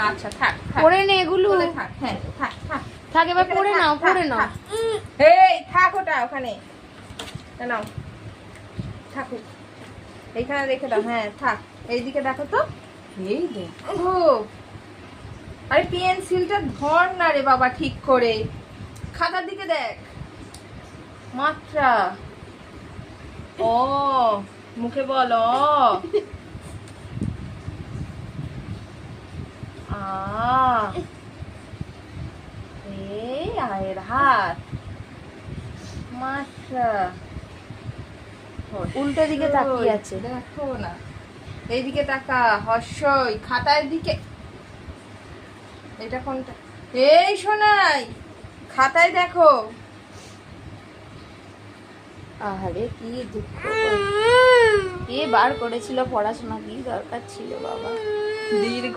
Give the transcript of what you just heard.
আচ্ছা থাক পড়ে নে এগুলো। থাক, হ্যাঁ থাক থাক থাক এবার পড়ে নাও, পড়ে নাও। এই থাক ওটা ওখানে নাও, থাকুক এইখানে রেখে দাও। হ্যাঁ থাক, এইদিকে দেখো তো। এই দেখো, আরে পেন্সিলটা ধর না রে বাবা ঠিক করে, খাতার দিকে দেখ। মাত্রা ও, মুখে বল অ, আ, এই আয়ের হাত, মাত্রা উল্টো দিকে তাকিয়ে আছে। দেখো না, এইদিকে তাকা, হর্ষই খাতার দিকে। এটা কোনটা? এই শোনাই, খাতায় দেখো। আহারে কি দুঃখ, কে বার করেছিল পড়াশোনা, কি দরকার ছিল বাবা। দীর্ঘ